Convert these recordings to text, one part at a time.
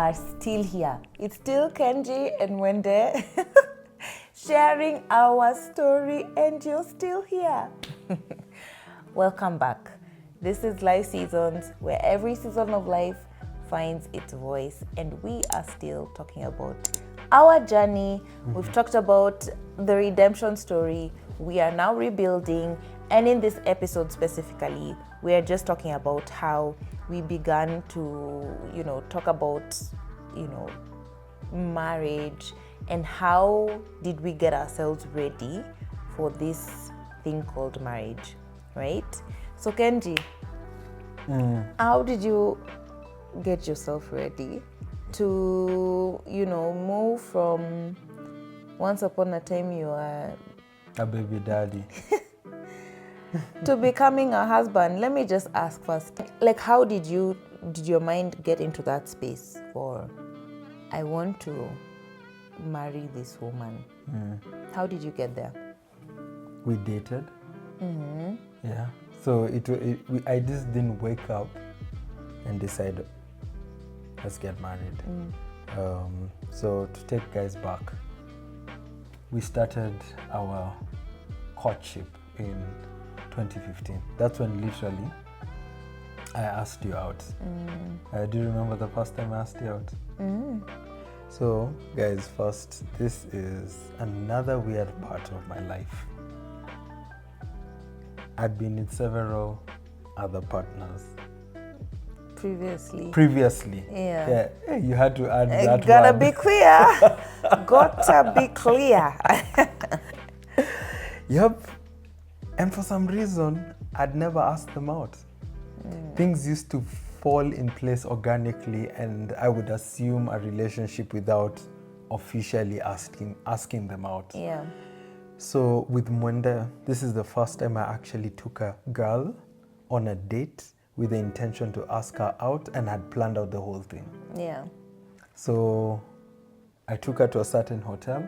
are still here. It's still Kenji and Wende sharing our story, and you're still here. Welcome back. This is Life Seasons, where every season of life finds its voice, and we are still talking about our journey. We've talked about the redemption story. We are now rebuilding, and in this episode specifically, we are just talking about how we began to, talk about, marriage, and how did we get ourselves ready for this thing called marriage, right? So Kenji, how did you get yourself ready to, move from once upon a time you were a baby daddy to becoming a husband? Let me just ask first, like, how did your mind get into that space for, I want to marry this woman? How did you get there? We dated. Yeah. So I just didn't wake up and decide, let's get married. So to take guys back, we started our courtship in 2015. That's when literally I asked you out. Do you remember the first time I asked you out? So guys, first, this is another weird part of my life. I'd been with several other partners. Previously. Yeah. Hey, you had to add that Gotta word. be clear. Gotta be clear. Yep. And for some reason, I'd never asked them out. Things used to fall in place organically, and I would assume a relationship without officially asking them out. Yeah. So with Mwende, this is the first time I actually took a girl on a date with the intention to ask her out, and had planned out the whole thing. Yeah. So I took her to a certain hotel,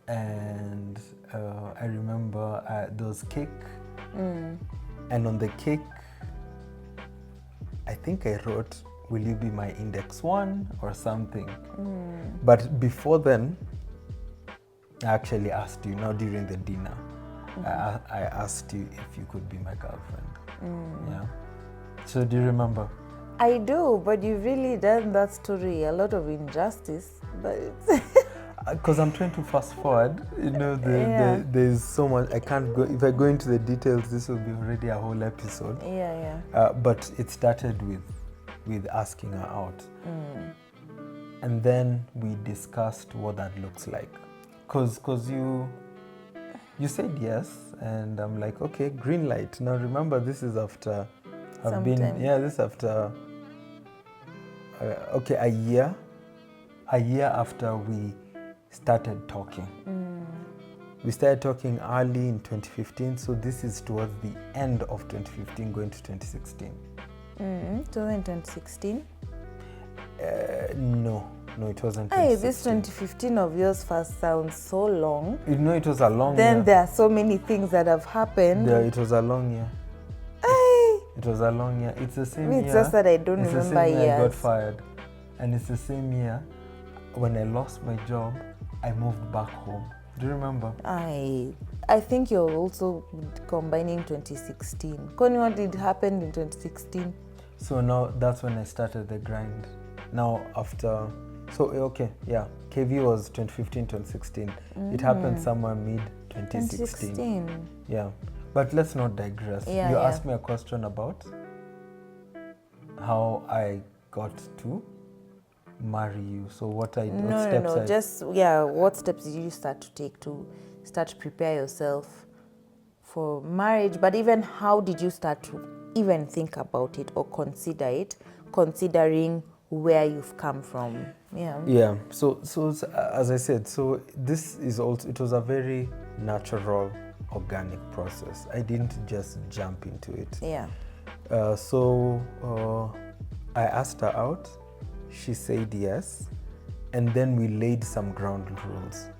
and I remember there was cake, and on the cake, I think I wrote, "Will you be my index one?" or something. But before then, I actually asked you, now during the dinner, I asked you if you could be my girlfriend. Yeah. So do you remember? I do, but you've really done that story a lot of injustice. But Because I'm trying to fast forward, there's so much, I can't go, if I go into the details, this will be already a whole episode. Yeah. But it started with asking her out. And then we discussed what that looks like. Because you said yes, and I'm like, okay, green light. Now remember, this is after this is after a year after we started talking. We started talking early in 2015, so this is towards the end of 2015 going to 2016. So in 2016? No, it wasn't. Hey, this 2015 of yours first sounds so long. It was a long then year. There are so many things that have happened. Yeah, it was a long year. Hey. It was a long year. It's the same year. It's just that I don't remember It's the same year years. I got fired. And it's the same year when I lost my job, I moved back home. Do you remember? I think you're also combining 2016. Connie, what did happen in 2016? So now that's when I started the grind. Now after, KV was 2015, 2016. It happened somewhere mid-2016. 2016. Yeah, but let's not digress. You asked me a question about how I got to marry you. So what steps did you start to take to start to prepare yourself for marriage? But even how did you start to even think about it or consider it, considering where you've come from? Yeah. So as I said, so this is also, it was a very natural, organic process. I didn't just jump into it. Yeah. I asked her out. She said yes, and then we laid some ground rules.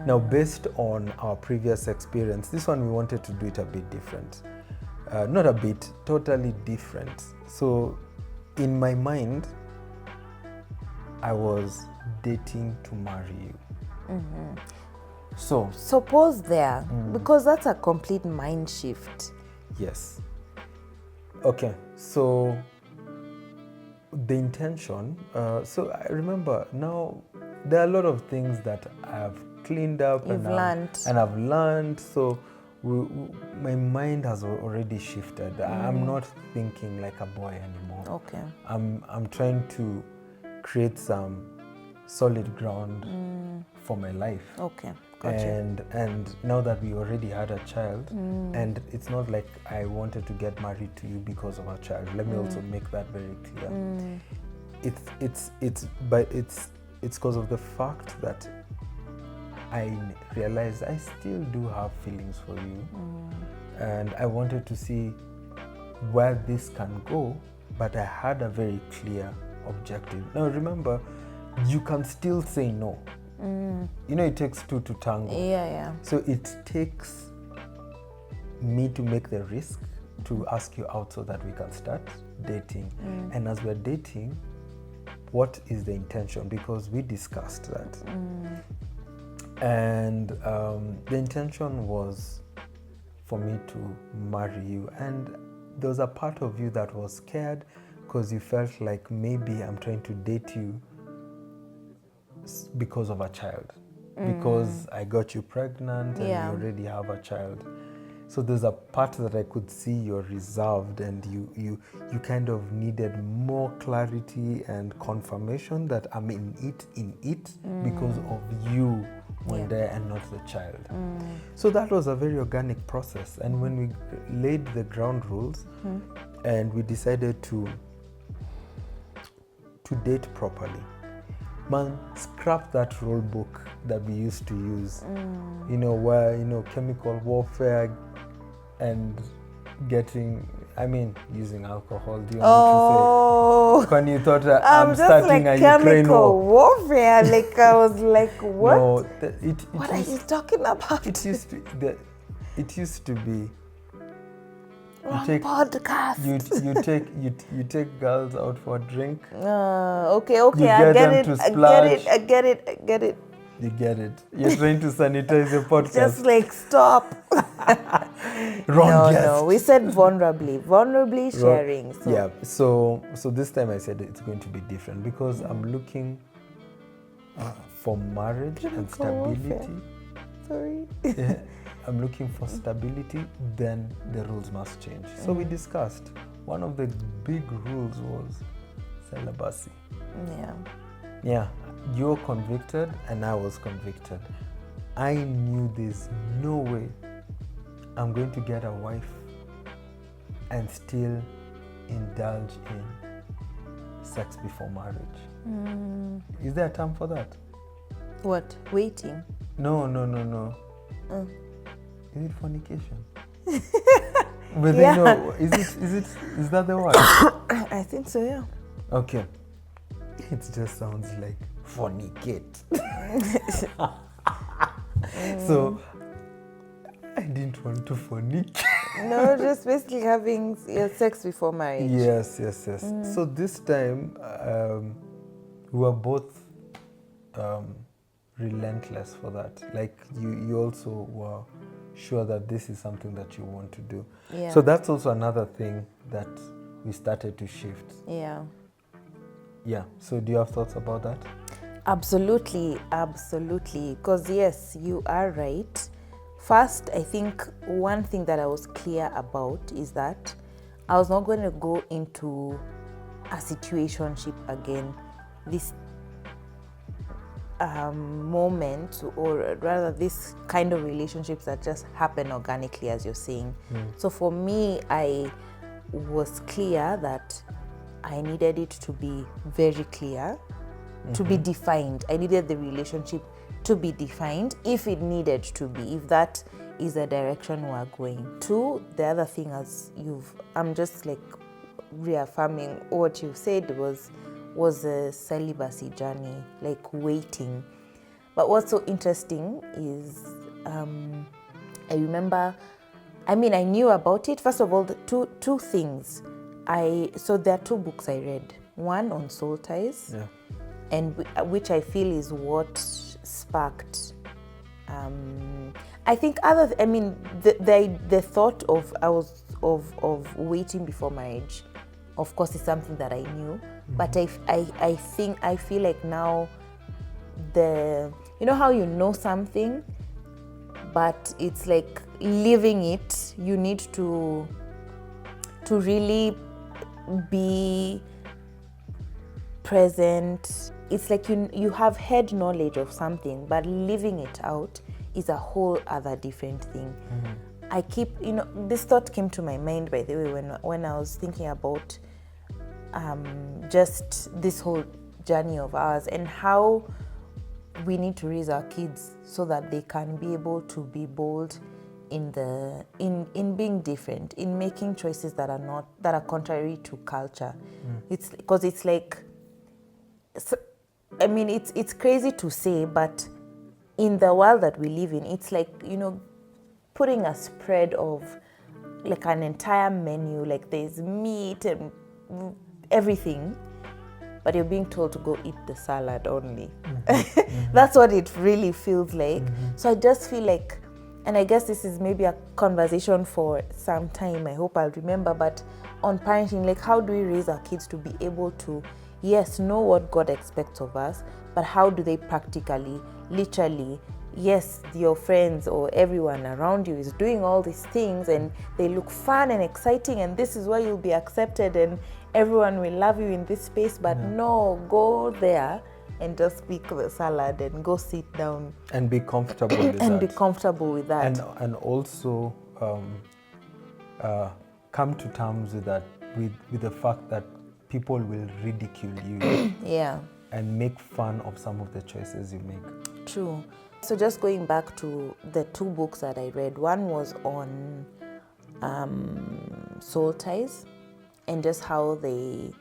Now, based on our previous experience, this one we wanted to do it a bit different. Not a bit, totally different. So in my mind, I was dating to marry you. So pause there, because that's a complete mind shift. yes. Okay, so the intention, so I remember now there are a lot of things that I've cleaned up You've learned. and I've learned. So my mind has already shifted. I'm not thinking like a boy anymore. Okay. I'm trying to create some solid ground for my life. Okay. Gotcha. And now that we already had a child, and it's not like I wanted to get married to you because of a child. Let me also make that very clear. It's because of the fact that I realized I still do have feelings for you, and I wanted to see where this can go, but I had a very clear objective. Now remember, you can still say no. You know, it takes two to tango. Yeah. So it takes me to make the risk to ask you out so that we can start dating. And as we're dating, what is the intention? Because we discussed that. And the intention was for me to marry you. And there was a part of you that was scared because you felt like maybe I'm trying to date you because of a child, because I got you pregnant and you already have a child. So there's a part that I could see you're reserved, and you kind of needed more clarity and confirmation that I'm in it because of you when there and not the child. So that was a very organic process. And when we laid the ground rules and we decided to date properly, man, scrap that rule book that we used to use, you know, where, you know, chemical warfare and using alcohol. Do you want me to say? When you thought I'm starting like a Ukraine war. chemical warfare, like I was like, what? No, what are you talking about? It used to be. Podcast. You take girls out for a drink. Okay, You I get get them it. to I splash. get it. You get it. You're trying to sanitize your podcast. Just like stop. Wrong guest. No, we said vulnerably sharing. So. Yeah. So this time I said it's going to be different because I'm looking for marriage and stability. Sorry. Yeah, I'm looking for stability. Then the rules must change. So we discussed. One of the big rules was celibacy. Yeah. You're convicted and I was convicted. I knew there's no way I'm going to get a wife and still indulge in sex before marriage. Is there a term for that? What? Waiting? No. Is it fornication? But they know, is that the word? I think so, yeah. Okay. It just sounds like fornicate. So I didn't want to fornicate. No, just basically having sex before marriage. Yes. So this time we were both relentless for that. Like you also were sure that this is something that you want to do. Yeah. So that's also another thing that we started to shift. Yeah. So do you have thoughts about that? Absolutely. Because yes, you are right. First, I think one thing that I was clear about is that I was not going to go into a situationship again. This moment, or rather this kind of relationships that just happen organically, as you're saying. So for me, I was clear that I needed it to be very clear, to be defined. I needed the relationship to be defined if it needed to be, if that is the direction we're going. Two, the other thing, I'm just like reaffirming what you said was a celibacy journey, like waiting. But what's so interesting is I remember, I knew about it. First of all, two things. So there are two books I read. One on soul ties, and which I feel is what sparked. I think the thought of waiting before marriage, of course, is something that I knew, but I feel like now you know how you know something, but it's like living it. You need to really be present. It's like you have head knowledge of something, but living it out is a whole other different thing. I keep, this thought came to my mind, by the way, when I was thinking about just this whole journey of ours and how we need to raise our kids so that they can be able to be bold in being different, in making choices that are contrary to culture. It's because it's like, it's crazy to say, but in the world that we live in, it's like, putting a spread of like an entire menu, like there's meat and everything, but you're being told to go eat the salad only. That's what it really feels like. So I just feel like, and I guess this is maybe a conversation for some time, I hope I'll remember, but on parenting, like how do we raise our kids to be able to, yes, know what God expects of us, but how do they practically, literally, yes, your friends or everyone around you is doing all these things and they look fun and exciting and this is where you'll be accepted and everyone will love you in this space, but no, go there and just pick the salad and go sit down. And be comfortable with that. And be comfortable with that. And also come to terms with that, with the fact that people will ridicule you. Yeah. And make fun of some of the choices you make. True. So just going back to the two books that I read, one was on soul ties and just how they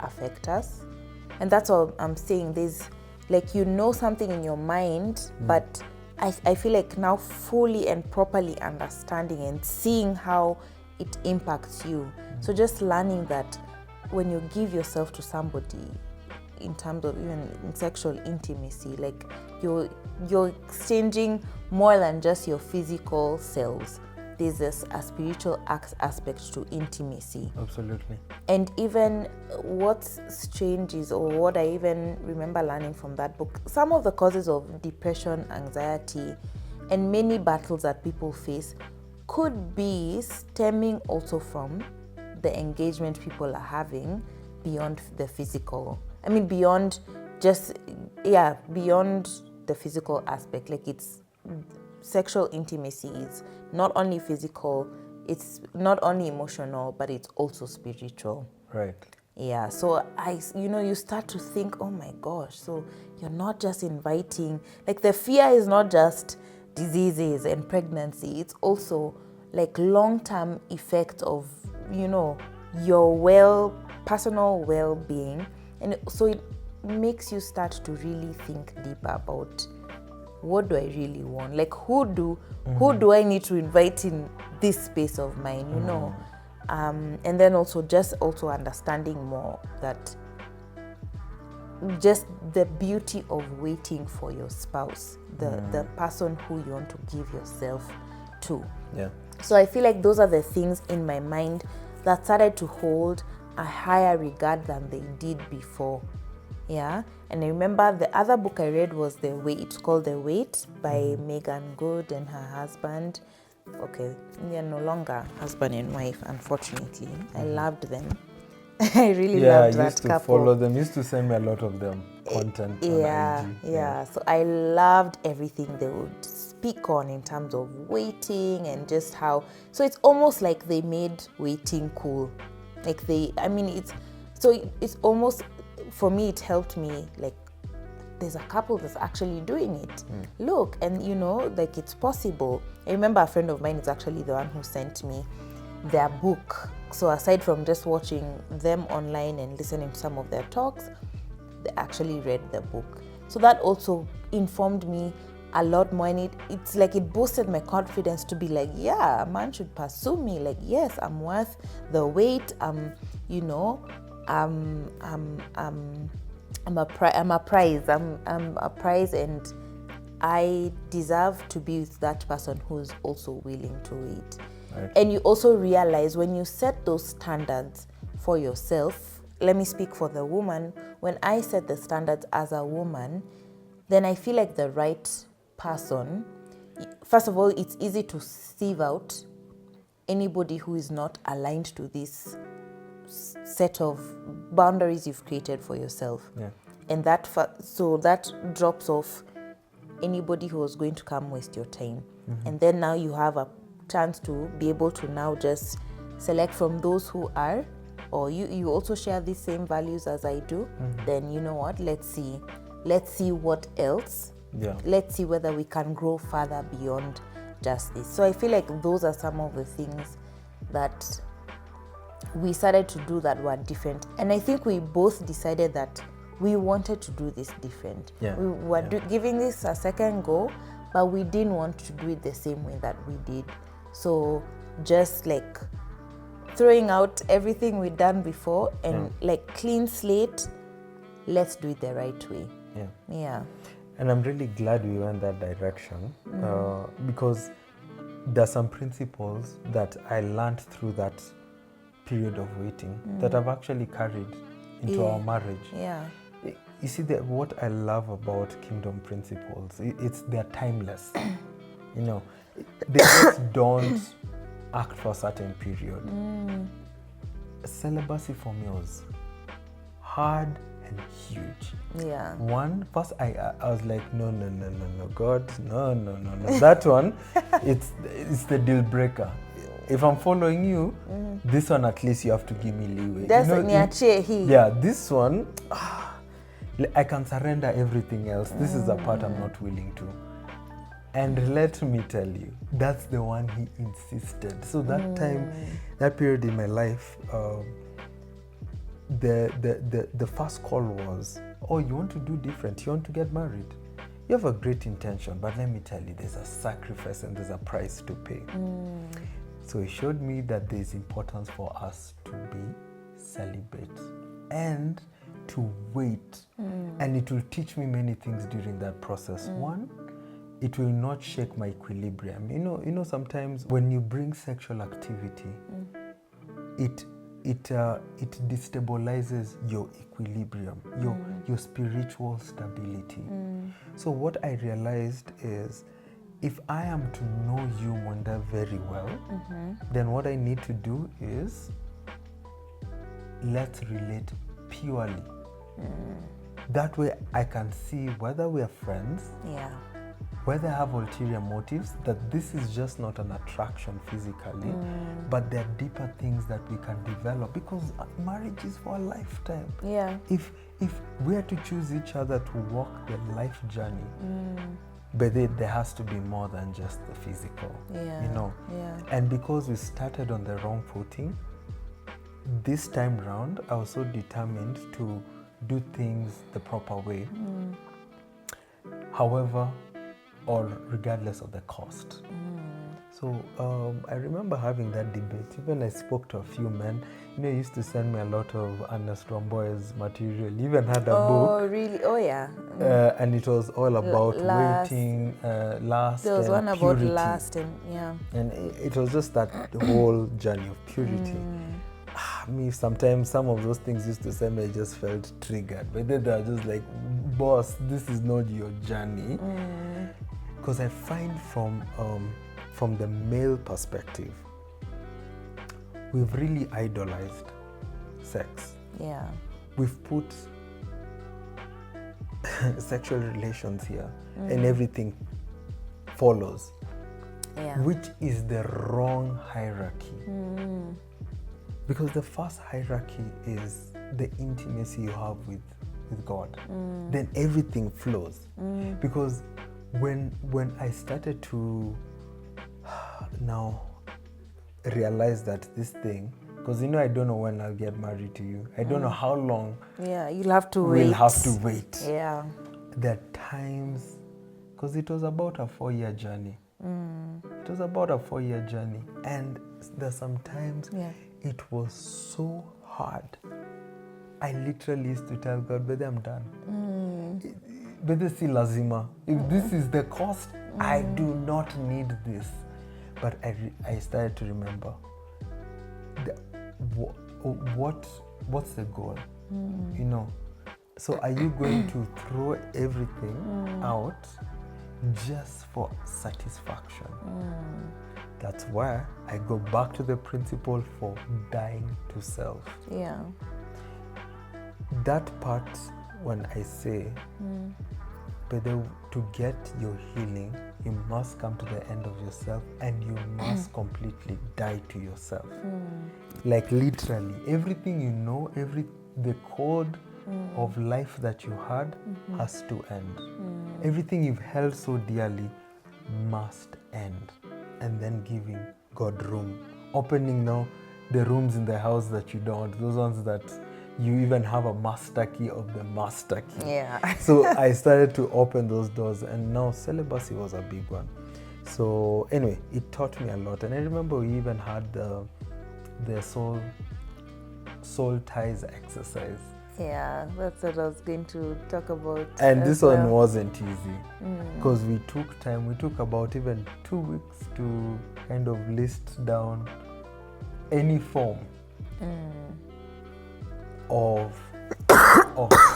affect us. And that's all I'm saying. There's like, something in your mind, but I feel like now fully and properly understanding and seeing how it impacts you. So just learning that when you give yourself to somebody, in terms of even in sexual intimacy, like you're exchanging more than just your physical selves. There's a spiritual aspect to intimacy. Absolutely. And even what's strange is, or what I even remember learning from that book, some of the causes of depression, anxiety, and many battles that people face could be stemming also from the engagement people are having beyond the physical. Beyond the physical aspect. Like, it's sexual intimacy is not only physical, it's not only emotional, but it's also spiritual. Right. Yeah. So you start to think, oh my gosh, so you're not just inviting, like the fear is not just diseases and pregnancy, it's also like long-term effect of, your personal well-being. And so it makes you start to really think deeper about, what do I really want? Like, who do I need to invite in this space of mine, and then also understanding more that just the beauty of waiting for your spouse, the person who you want to give yourself to. Yeah. So I feel like those are the things in my mind that started to hold a higher regard than they did before. Yeah. And I remember the other book I read was it's called The Wait by Megan Good and her husband. Okay, they're no longer husband and wife, unfortunately. I loved them. I really loved that couple. Yeah, I used to follow them. Used to send me a lot of them content on IG. Yeah. So I loved everything they would speak on in terms of waiting and just how. So it's almost like they made waiting cool. Like it's almost, for me, it helped me, like, there's a couple that's actually doing it. Look, and like, it's possible. I remember a friend of mine is actually the one who sent me their book. So aside from just watching them online and listening to some of their talks, they actually read the book. So that also informed me a lot more, and it's like it boosted my confidence to be like, yeah, a man should pursue me. Like, yes, I'm worth the wait. I'm a prize. I'm a prize, and I deserve to be with that person who's also willing to wait. Right. And you also realize when you set those standards for yourself, let me speak for the woman, when I set the standards as a woman, then I feel like the right person, first of all, it's easy to sieve out anybody who is not aligned to this set of boundaries you've created for yourself. Yeah. And so that drops off anybody who was going to come waste your time. And then now you have a chance to be able to now just select from those who are, or you also share these same values as I do. Then you know what, let's see what else. Yeah. Let's see whether we can grow further beyond just this. So I feel like those are some of the things that we started to do that were different. And I think we both decided that we wanted to do this different. Yeah. We were giving this a second go, but we didn't want to do it the same way that we did. So just like throwing out everything we'd done before and like clean slate, let's do it the right way. Yeah. Yeah. And I'm really glad we went that direction because there's some principles that I learned through that period of waiting that I've actually carried into our marriage. Yeah. You see, what I love about kingdom principles, it's they're timeless. You know, they just don't act for a certain period. Celibacy for me was hard and huge. Yeah. First I was like, no, God, no. That one, it's the deal breaker. If I'm following you, this one at least you have to give me leeway. That's this one, I can surrender everything else. This is the part I'm not willing to. And let me tell you, that's the one he insisted. So that time, that period in my life, the first call was, oh, you want to do different, you want to get married. You have a great intention, but let me tell you, there's a sacrifice and there's a price to pay. So he showed me that there's importance for us to be celibate and to wait. And it will teach me many things during that process. One, it will not shake my equilibrium. You know, sometimes when you bring sexual activity, it destabilizes your equilibrium, your spiritual stability. So what I realized is, if I am to know you, Wanda, very well, then what I need to do is let's relate purely. That way I can see whether we are friends, whether I have ulterior motives, that this is just not an attraction physically, but there are deeper things that we can develop, because marriage is for a lifetime. Yeah. If we are to choose each other to walk the life journey, but there has to be more than just the physical, you know. Yeah. And because we started on the wrong footing, this time round, I was so determined to do things the proper way. However, or regardless of the cost. So I remember having that debate. Even I spoke to a few men. You know, he used to send me a lot of Ernest Romboy's material. He even had a book. Oh, really? Oh, yeah. And it was all about waiting, last, there was and one purity. about last, and And it was just that whole journey of purity. Me, sometimes some of those things used to send me, I just felt triggered. But then they were just like, boss, this is not your journey. Because I find from the male perspective, we've really idolized sex. Yeah. We've put sexual relations here and everything follows, which is the wrong hierarchy. Because the first hierarchy is the intimacy you have with God. Then everything flows. Because when I started to now realize that this thing, because you know, I don't know when I'll get married to you. I don't know how long. Yeah, you'll have to wait. We'll have to wait. Yeah. There are times, because it was about a 4-year journey. It was about a 4-year journey. And there's some times it was so hard. I literally used to tell God, but I'm done. But si lazima. If this is the cost, I do not need this. But I started to remember, what's the goal? You know, so are you going to throw everything out just for satisfaction? That's where I go back to the principle for dying to self. Yeah. That part, when I say, but to get your healing, you must come to the end of yourself and you must completely die to yourself. Like literally, everything you know, the code of life that you had has to end. Everything you've held so dearly must end. And then giving God room. Opening now the rooms in the house that you don't, those ones that you even have a master key of the master key. Yeah. So I started to open those doors, and now celibacy was a big one. So anyway, it taught me a lot. And I remember we even had the soul ties exercise. Yeah, that's what I was going to talk about. And this one wasn't easy because we took time. We took about even 2 weeks to kind of list down any form of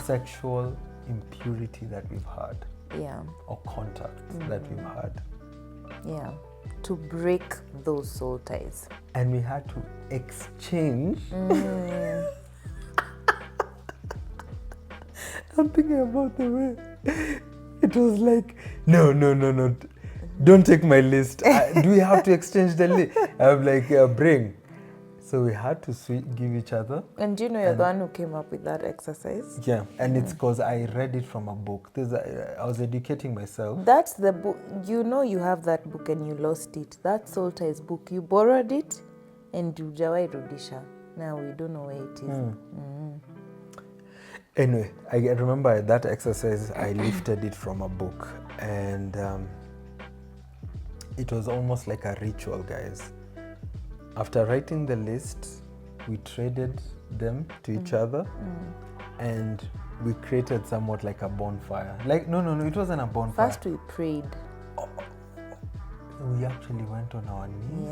sexual impurity that we've had. Yeah. Or contact that we've had. Yeah. To break those soul ties. And we had to exchange. I'm thinking about the way it was like, no. Don't take my list. Do we have to exchange the list? I'm like, bring. So we had to give each other. And do you know you're the one who came up with that exercise? Yeah, and it's because I read it from a book. I was educating myself. That's the book. You know you have that book and you lost it. That soul ties book. You borrowed it and hujawai rudisha. Now we don't know where it is. Anyway, I remember that exercise, I lifted it from a book, and it was almost like a ritual, guys. After writing the list, we traded them to each other, and we created somewhat like a bonfire. Like, no, it wasn't a bonfire. First we prayed. We actually went on our knees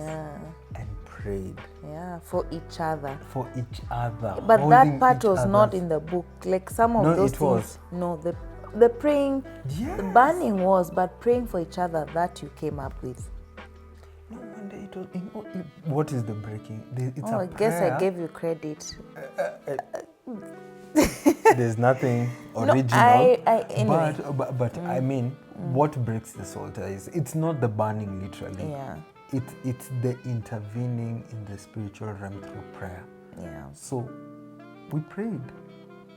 and prayed. Yeah, for each other. For each other. But that part was not in the book. Like some of those it things. Was. No, the praying, the burning was, but praying for each other, that you came up with. No wonder it was. What is the breaking? It's I guess I gave you credit. There's nothing original. No, anyway. But I mean, what breaks the soul ties? It's not the burning, literally. Yeah. It's the intervening in the spiritual realm through prayer. Yeah. So we prayed.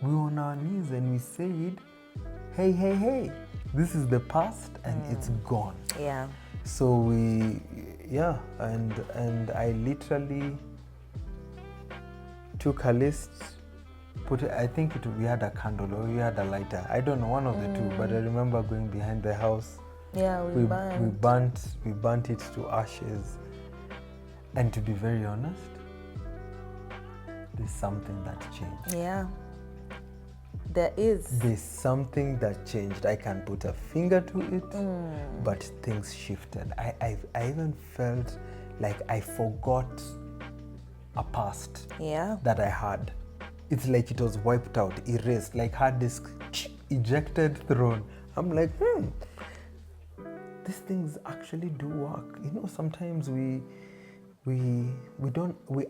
We were on our knees and we said, hey, this is the past and it's gone. Yeah. So and I literally took a list, we had a candle or we had a lighter. I don't know, one of the two, but I remember going behind the house. Yeah, we burnt it to ashes. And to be very honest, there's something that changed. Yeah. There is. There's something that changed. I can put a finger to it, but things shifted. I even felt like I forgot a past that I had. It's like it was wiped out, erased, like hard disk, ejected, thrown. I'm like, these things actually do work. You know, sometimes we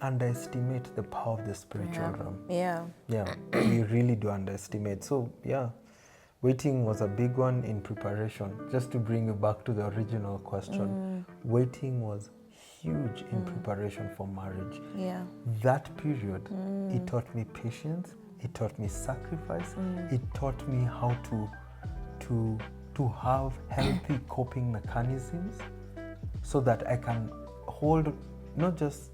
underestimate the power of the spiritual realm. Yeah. Yeah, we really do underestimate. So yeah, waiting was a big one in preparation. Just to bring you back to the original question, waiting was huge in preparation for marriage. Yeah. That period, it taught me patience, it taught me sacrifice, it taught me how to have healthy coping mechanisms so that I can hold not just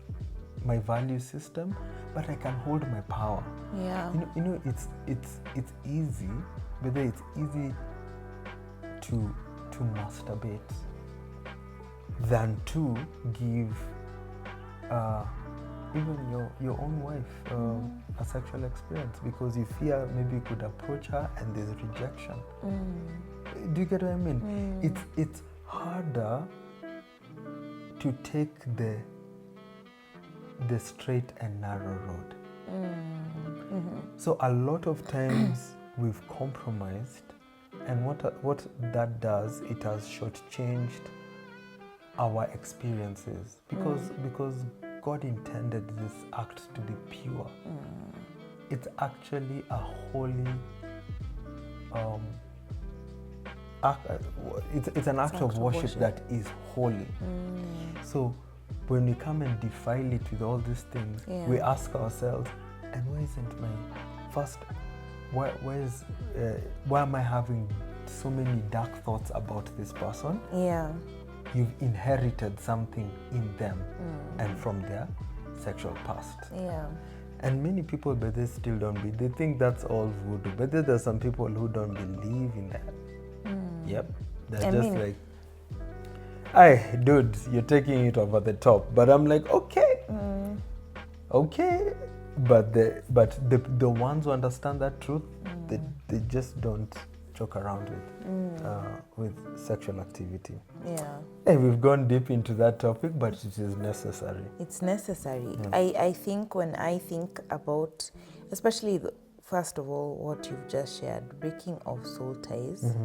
my value system, but I can hold my power. Yeah. You know, it's easy, whether it's easy to masturbate than to give even your own wife a sexual experience because you fear maybe you could approach her and there's rejection. Do you get what I mean? It's harder to take the straight and narrow road. So a lot of times we've compromised, and what that does, it has shortchanged our experiences because God intended this act to be pure. It's actually a holy it's an act of worship that is holy. So when we come and defile it with all these things, we ask ourselves, and why isn't my first, why am I having so many dark thoughts about this person? You've inherited something in them and from their sexual past. And many people, but they still don't they think that's all voodoo. But there's some people who don't believe in that. Yep. They're like, hey, dude, you're taking it over the top. But I'm like, okay. Okay. But the ones who understand that truth, they just don't joke around with sexual activity. And we've gone deep into that topic, but it is necessary. It's necessary. I think when I think about, especially first of all, what you've just shared, breaking of soul ties,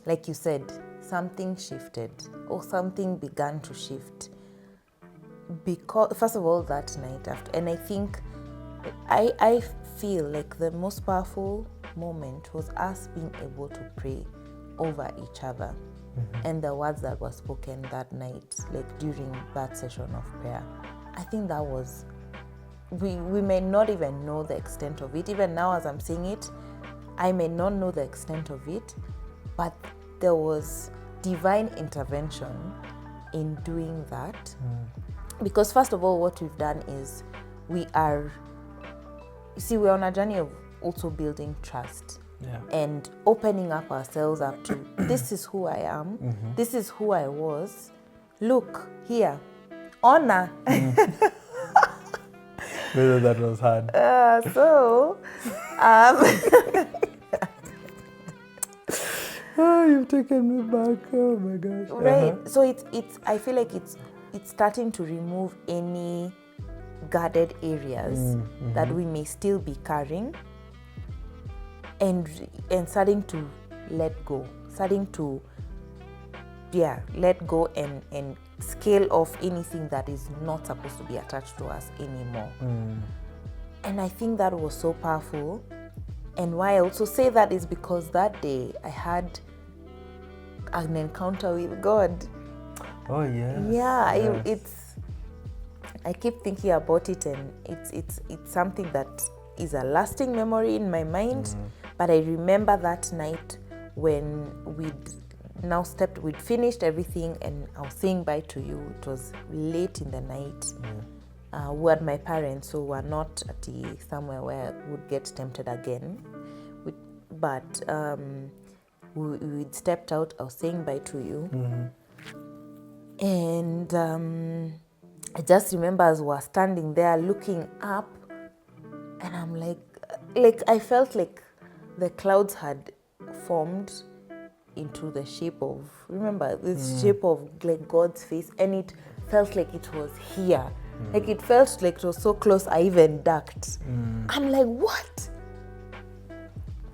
like you said, something shifted or something began to shift. Because first of all, that night after, and I think I feel like the most powerful moment was us being able to pray over each other and the words that were spoken that night, like during that session of prayer. I think that was, we may not even know the extent of it. Even now as I'm saying it, I may not know the extent of it, but there was divine intervention in doing that. Because first of all, what we've done is we're on a journey of also building trust and opening up ourselves up to this is who I am, this is who I was, look here, honor. Whether that was hard. Oh, you've taken me back. Oh my gosh. Right. So it's I feel like it's starting to remove any guarded areas that we may still be carrying, and starting to let go, let go and scale off anything that is not supposed to be attached to us anymore. And I think that was so powerful. And why I also say that is because that day I had an encounter with God. Oh yes. It's I keep thinking about it, and it's something that is a lasting memory in my mind. But I remember that night when we'd finished everything and I was saying bye to you. It was late in the night. We had my parents, so we're not at somewhere where we'd get tempted again. But we'd stepped out, I was saying bye to you. And I just remember as we were standing there looking up, and I'm like I felt like the clouds had formed into the shape of, remember, this shape of like God's face, and it felt like it was here. Like it felt like it was so close, I even ducked. I'm like, what?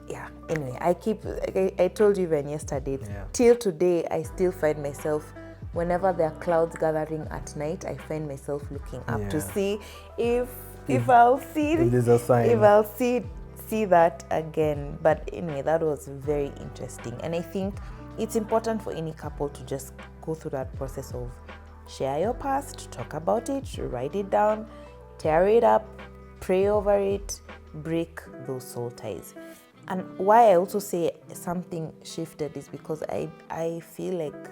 Yeah, anyway, I told you even yesterday, till today, I still find myself, whenever there are clouds gathering at night, I find myself looking up to see if I'll see, if there's a sign. If I'll see that again. But anyway, that was very interesting. And I think it's important for any couple to just go through that process of share your past, talk about it, write it down, tear it up, pray over it, break those soul ties. And why I also say something shifted is because I feel like,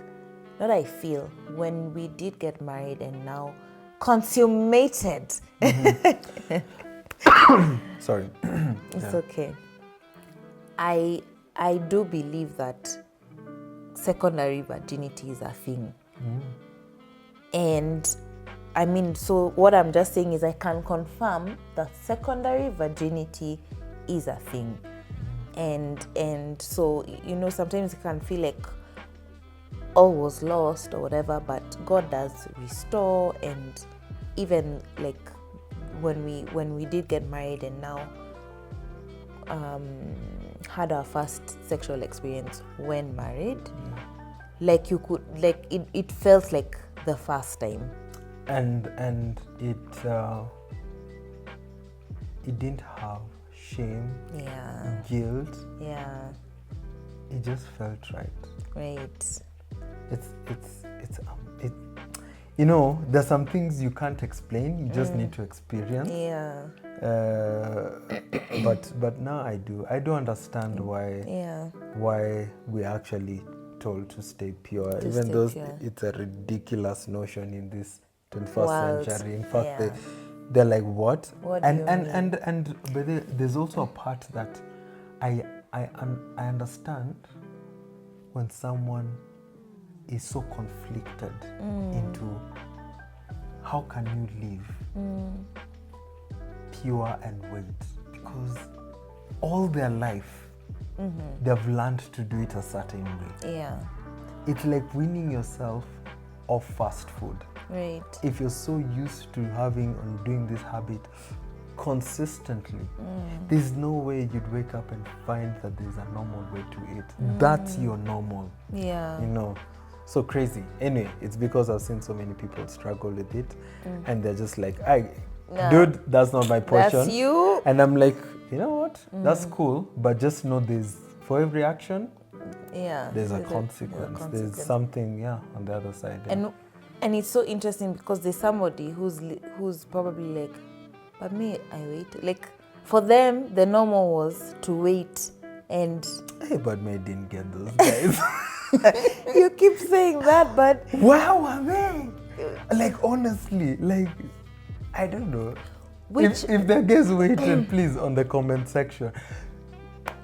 when we did get married and now consummated. Sorry. It's okay. I do believe that secondary virginity is a thing. And so what I'm just saying is I can confirm that secondary virginity is a thing. And so, sometimes it can feel like all was lost or whatever, but God does restore. And even like when we did get married and now had our first sexual experience when married, like you could, like it felt like the first time. And it didn't have shame, guilt. Yeah. It just felt right. Right. There's some things you can't explain. You just need to experience. Yeah. But now I do. I do understand why we actually told to stay pure, even though it's a ridiculous notion in this 21st century. In fact, they're like, what? And but there's also a part that I understand when someone is so conflicted into how can you live pure and wait, because all their life they've learned to do it a certain way. Yeah. It's like weaning yourself off fast food. Right. If you're so used to having and doing this habit consistently, there's no way you'd wake up and find that there's a normal way to eat. That's your normal. Yeah. So crazy. Anyway, it's because I've seen so many people struggle with it, and they're just like, dude, that's not my portion. That's you. And I'm like, you know what? That's cool, but just know there's, for every action, there's a consequence. There's something, on the other side. Yeah. And it's so interesting because there's somebody who's probably like, but me, I wait. Like, for them, the normal was to wait and... Hey, but me didn't get those guys. You keep saying that, but... Wow, I mean, like, honestly, like, I don't know. If the guys waited, please, on the comment section.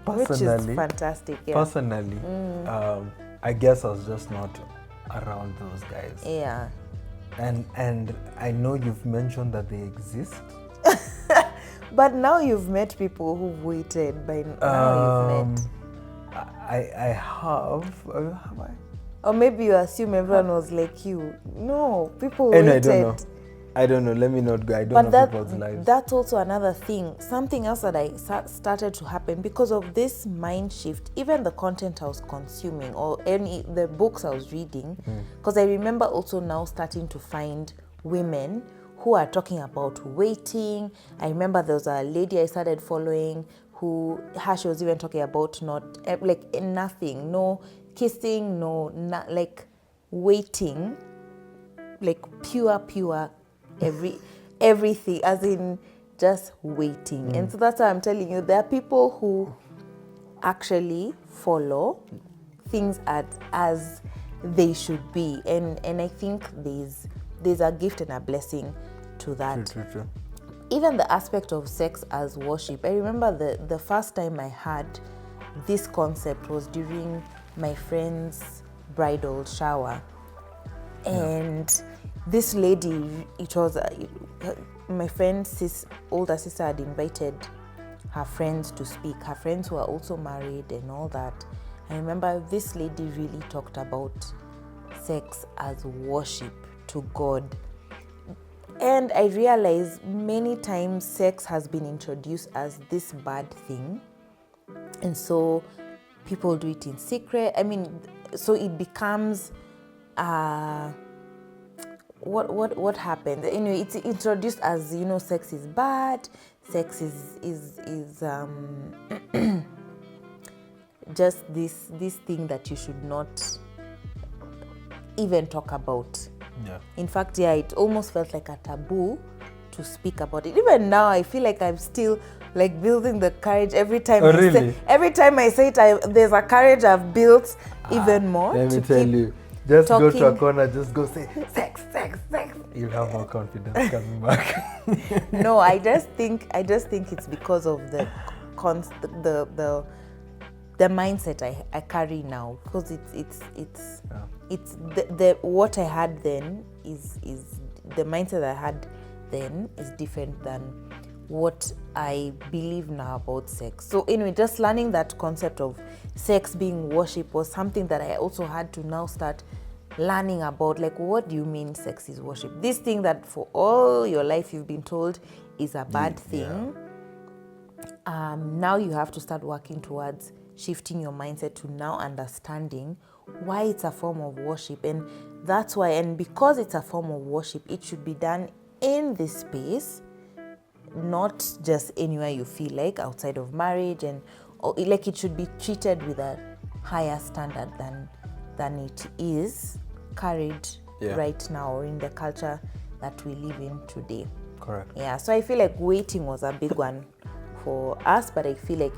Personally, which is fantastic, yeah. Personally, I guess I was just not around those guys. Yeah. And I know you've mentioned that they exist. But now you've met people who've waited. By now you've met. I have. Have I? Or maybe you assume everyone was like you. No, people waited. I don't know. Let me not go. I don't know people's lives. That's also another thing. Something else that I started to happen because of this mind shift. Even the content I was consuming or the books I was reading, because I remember also now starting to find women who are talking about waiting. I remember there was a lady I started following who she was even talking about not like nothing, no kissing, like waiting, like pure everything, as in just waiting. And so that's why I'm telling you, there are people who actually follow things as they should be, and I think there's a gift and a blessing to that. True. Even the aspect of sex as worship. I remember the first time I had this concept was during my friend's bridal shower. And this lady, it was my friend's older sister had invited her friends to speak, her friends who are also married and all that. I remember this lady really talked about sex as worship to God. And I realized many times sex has been introduced as this bad thing. And so people do it in secret. I mean, so it becomes, what happened? It's introduced as, sex is bad, sex is just this thing that you should not even talk about. Yeah. In fact, it almost felt like a taboo to speak about it. Even now, I feel like I'm still like building the courage every time. Every time I say it, there's a courage I've built even more. Let me tell you, just talking. Go to a corner, just go say sex. You'll have more confidence coming back. No, I just think it's because of the mindset I carry now, because it's the what I had then is the mindset I had then is different than what I believe now about sex. So anyway, just learning that concept of sex being worship was something that I also had to now start learning about. Like, what do you mean sex is worship? This thing that for all your life you've been told is a bad thing. Now you have to start working towards shifting your mindset to now understanding why it's a form of worship. And that's why, and because it's a form of worship, it should be done in this space, not just anywhere you feel like outside of marriage, and or like it should be treated with a higher standard than it is carried right now, or in the culture that we live in today. Correct. Yeah, so I feel like waiting was a big one for us, but I feel like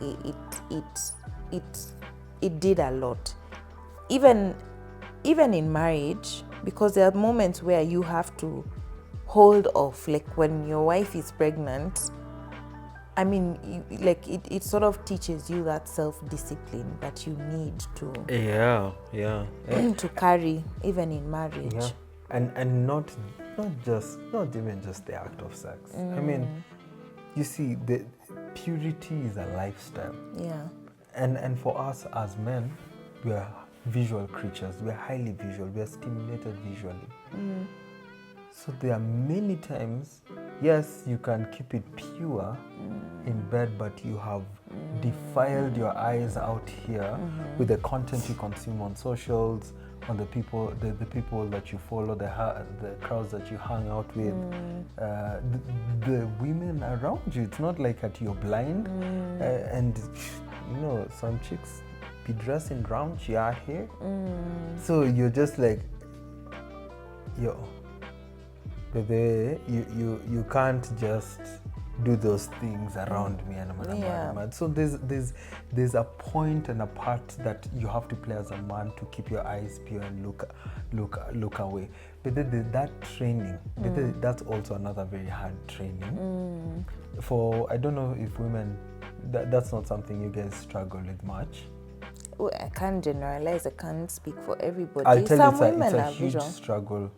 it did a lot, even in marriage, because there are moments where you have to hold off, like when your wife is pregnant. I mean, it sort of teaches you that self-discipline that you need to to carry even in marriage. And not even just the act of sex. I mean, you see, the purity is a lifestyle. Yeah. And for us as men, we are visual creatures. We are highly visual. We are stimulated visually. So there are many times, yes, you can keep it pure in bed, but you have defiled your eyes out here with the content you consume on socials, on the people that you follow, the crowds that you hang out with, the women around you. It's not like that you're blind, and you know, some chicks be dressing raunchy out here. So you're just like, yo, baby, you can't just do those things around me, and I'm mad. So there's a point and a part that you have to play as a man to keep your eyes pure and look away. But that training, that's also another very hard training. For, I don't know if women, that's not something you guys struggle with much. Well, I can't generalize. I can't speak for everybody. I'll tell Some you, women it's a are huge visual. struggle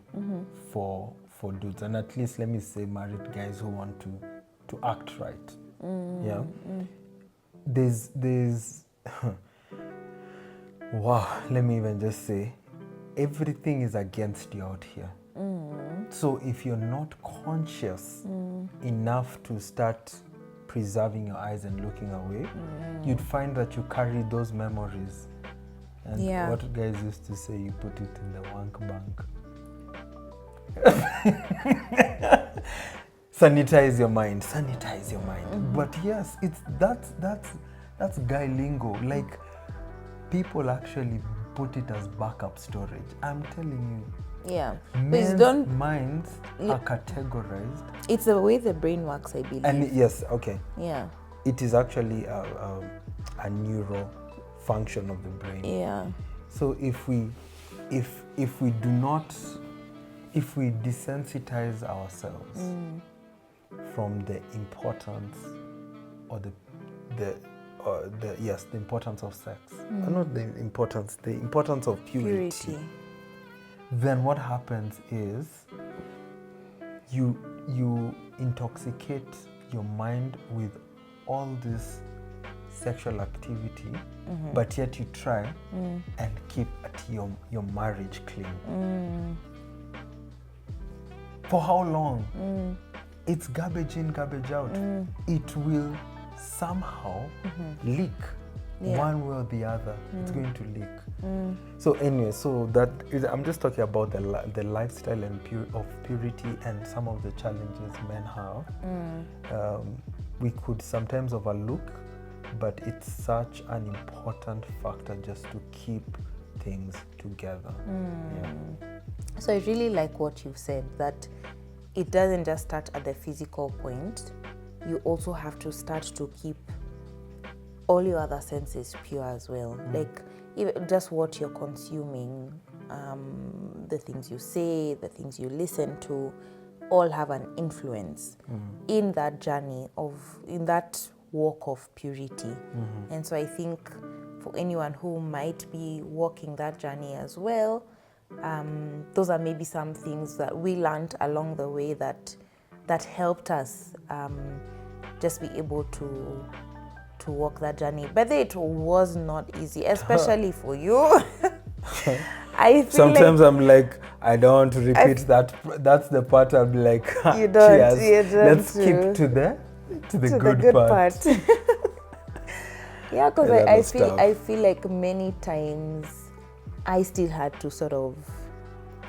for dudes, and at least let me say married guys who want to act right. Yeah. There's wow, let me even just say, everything is against you out here. So if you're not conscious enough to start preserving your eyes and looking away, you'd find that you carry those memories. And what guys used to say, you put it in the wank bank. Sanitize your mind. But yes, it's that's guy lingo. Like, people actually put it as backup storage. I'm telling you. Yeah. Men's minds are categorized. It's the way the brain works, I believe. And yes, okay. Yeah. It is actually a neural function of the brain. Yeah. So if we do not, if we desensitize ourselves from the importance or the importance of sex, not the importance of purity. Then what happens is you intoxicate your mind with all this sexual activity, but yet you try and keep your marriage clean. For how long? It's garbage in, garbage out. It will somehow leak. One way or the other, it's going to leak. So anyway, so that is, I'm just talking about the lifestyle and of purity and some of the challenges men have. We could sometimes overlook, but it's such an important factor just to keep things together. So I really like what you've said, that it doesn't just start at the physical point. You also have to start to keep all your other senses pure as well. Like, even just what you're consuming, the things you say, the things you listen to, all have an influence in that journey in that walk of purity. And so I think for anyone who might be walking that journey as well, those are maybe some things that we learned along the way that helped us just be able to walk that journey. But it was not easy, especially for you. I feel sometimes I'm like, I don't want to repeat that. That's the part I'm like, you don't, cheers. you don't Let's keep to the good part. Yeah, because Yeah, that I was feel tough. I feel like many times I still had to sort of,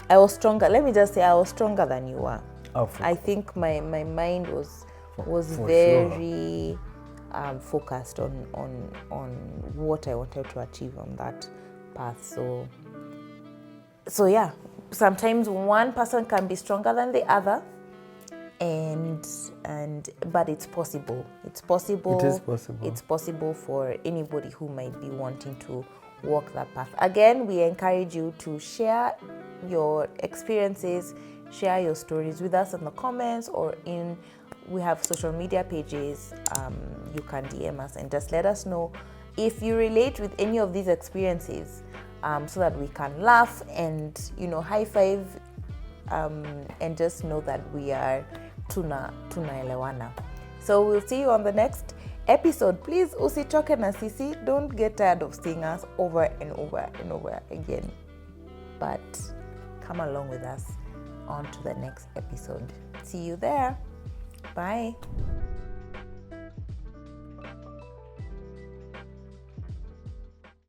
I was stronger. Let me just say I was stronger than you were. Oh, I think my mind was for very focused on what I wanted to achieve on that path. So yeah, sometimes one person can be stronger than the other, but it's possible. It's possible. It is possible. It's possible for anybody who might be wanting to walk that path. Again, we encourage you to share your experiences, share your stories with us in the comments, or we have social media pages. You can DM us and just let us know if you relate with any of these experiences, so that we can laugh and high five, and just know that we are tunaelewana. So we'll see you on the next episode. Please usichoke na sisi. Don't get tired of seeing us over and over and over again, but come along with us on to the next episode. See you there. Bye.